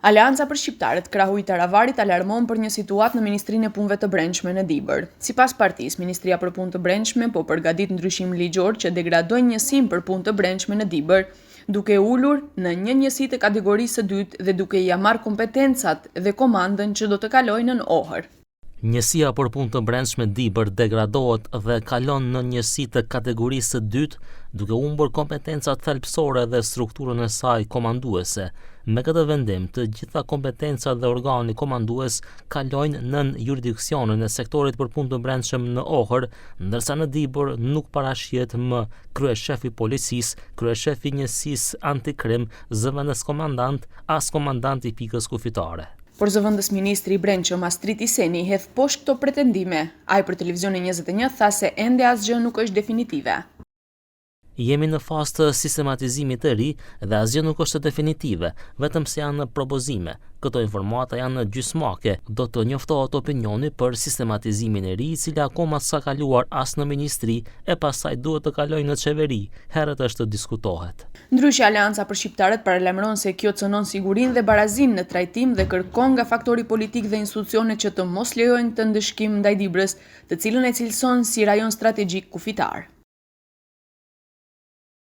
Aleanca për shqiptarët krahu i Taravarit alarmon për një situatë në Ministrinë e Punëve të Brendshme në Dibër. Sipas partisë, Ministria për Punë të Brendshme po përgatit ndryshim ligjor që degradojnë njësinë për punë të brendshme në Dibër, duke ulur në një njësi të kategorisë së dytë dhe duke ia marrë kompetencat dhe komandën që do të kalojnë në Ohër. Njësia për punë të brendshme Dibër degradohet dhe kalon në njësi të kategorisë së dytë, duke humbur kompetencat thelbësore dhe strukturën e saj komanduese. Me këtë vendim, të gjitha kompetencat dhe organi komandues kalojnë nën jurisdiksionin e sektorit për punë të brendshëm në Ohër, ndërsa në Dibër nuk parashihet më kryeshefi policisë, kryeshefi njësisë antikrim, zëvendës komandant, as komandant i pikës kufitare. Por zëvendës ministri i Brendshëm Astrid Iseni hedh poshtë këto pretendime. Ai për Televizionin 21 tha se ende asgjë nuk është definitive. Jemi në fazë të sistematizimit të ri dhe asgjë nuk është definitive, vetëm se janë propozime. Këto informata janë në gjysmake, do të njoftohet opinioni për sistematizimin e ri, i cili akoma s'ka kaluar as në ministri e pastaj duhet të kalojë në qeveri, herët është të diskutohet. Ndryshe, Aleanca për shqiptarët paralajmëron se kjo cënon sigurinë dhe barazinë në trajtim dhe kërkon nga faktori politik dhe institucionet që të mos lejojnë të ndëshkim ndaj Dibrës, të cilën e cilëson si rajon strategjik kufitar.